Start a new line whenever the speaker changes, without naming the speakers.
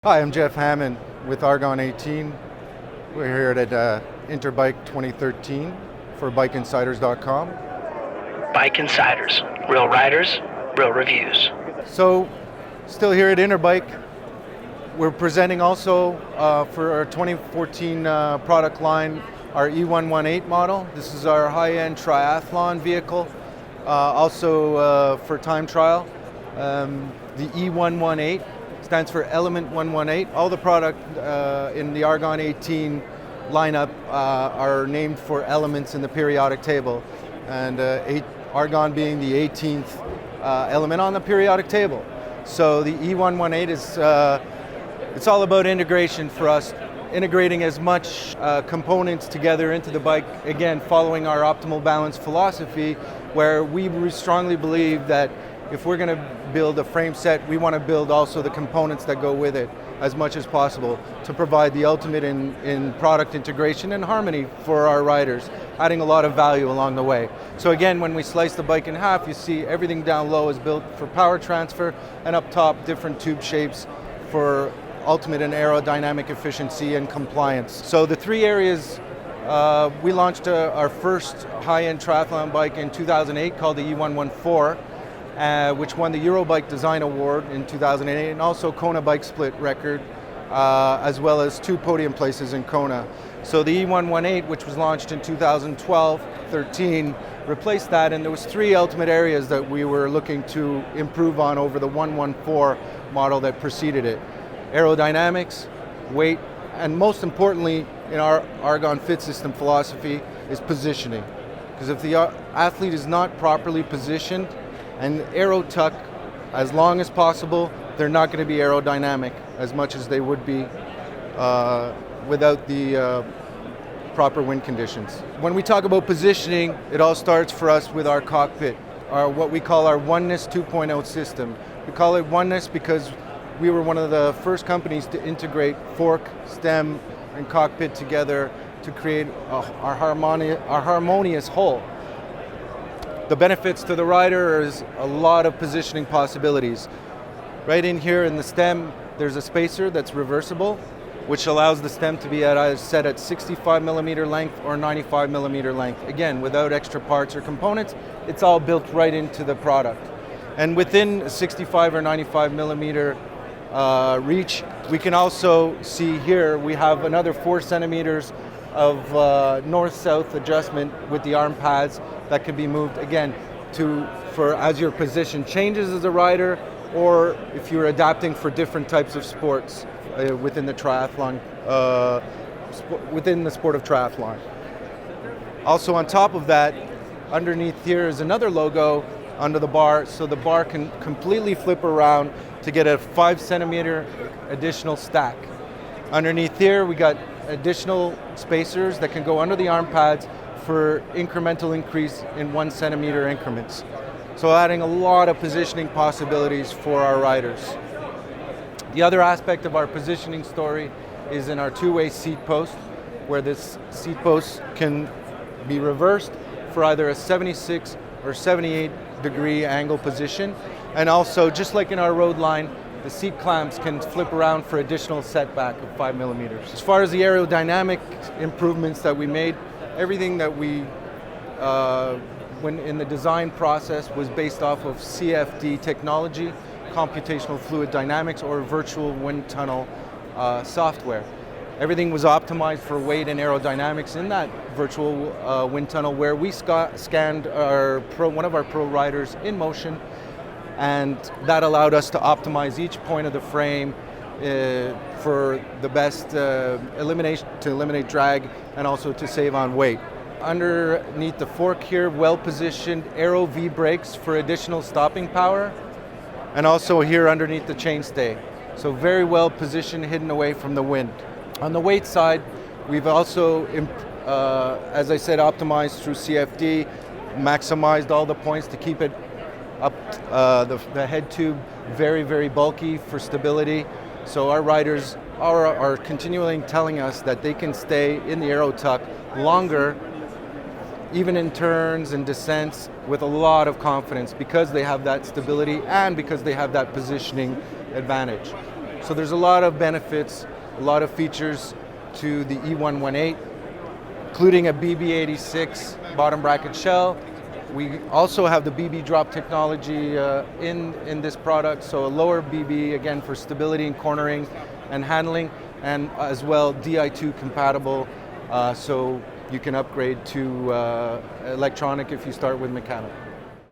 Hi, I'm Jeff Hammond with Argon 18. We're here at Interbike 2013 for bikeinsiders.com.
Bike Insiders, real riders, real reviews.
So, still here at Interbike. We're presenting also for our 2014 product line, our E-118 model. This is our high-end triathlon vehicle, also for time trial. The E-118 stands for Element 118. All the product in the Argon 18 lineup are named for elements in the periodic table, and Argon being the 18th element on the periodic table. So the E-118 is it's all about integration for us, integrating as much components together into the bike, again following our optimal balance philosophy, where we strongly believe that if we're going to build a frame set, we want to build also the components that go with it as much as possible to provide the ultimate in product integration and harmony for our riders, adding a lot of value along the way. So again, when we slice the bike in half, you see everything down low is built for power transfer, and up top, different tube shapes for ultimate and aerodynamic efficiency and compliance. So the three areas, we launched our first high-end triathlon bike in 2008 called the E-114, which won the Eurobike Design Award in 2008, and also Kona Bike Split record, as well as 2 podium places in Kona. So the E-118, which was launched in 2012-13, replaced that, and there was 3 ultimate areas that we were looking to improve on over the 114 model that preceded it. Aerodynamics, weight, and most importantly, in our Argon Fit System philosophy, is positioning. Because if the athlete is not properly positioned and aero tuck as long as possible, they're not going to be aerodynamic as much as they would be without the proper wind conditions. When we talk about positioning, it all starts for us with our cockpit, what we call our Oneness 2.0 system. We call it Oneness because we were one of the first companies to integrate fork, stem, and cockpit together to create our harmonious whole. The benefits to the rider is a lot of positioning possibilities. Right in here in the stem, there's a spacer that's reversible, which allows the stem to be set at 65 millimeter length or 95 millimeter length. Again, without extra parts or components, it's all built right into the product. And within a 65 or 95 millimeter reach, we can also see here, we have another 4 centimeters of north-south adjustment with the arm pads that can be moved again for as your position changes as a rider, or if you're adapting for different types of sports within the triathlon, within the sport of triathlon. Also on top of that, underneath here is another logo under the bar, so the bar can completely flip around to get a 5 centimeter additional stack. Underneath here, we got additional spacers that can go under the arm pads for incremental increase in 1 centimeter increments. So adding a lot of positioning possibilities for our riders. The other aspect of our positioning story is in our 2-way seat post, where this seat post can be reversed for either a 76 or 78 degree angle position. And also, just like in our road line, the seat clamps can flip around for additional setback of 5 millimeters. As far as the aerodynamic improvements that we made, everything that we, when in the design process, was based off of CFD technology, computational fluid dynamics, or virtual wind tunnel software. Everything was optimized for weight and aerodynamics in that virtual wind tunnel, where we scanned one of our pro riders in motion, and that allowed us to optimize each point of the frame for the best eliminate drag and also to save on weight. Underneath the fork here, well-positioned Aero V brakes for additional stopping power, and also here underneath the chainstay. So very well positioned, hidden away from the wind. On the weight side, we've also, as I said, optimized through CFD, maximized all the points to keep it up the head tube very, very bulky for stability. So our riders are continually telling us that they can stay in the aero tuck longer, even in turns and descents, with a lot of confidence because they have that stability and because they have that positioning advantage. So there's a lot of benefits, a lot of features to the E-118, including a BB86 bottom bracket shell. We also have the BB drop technology in this product, so a lower BB, again, for stability and cornering and handling, and as well Di2 compatible, so you can upgrade to electronic if you start with mechanical.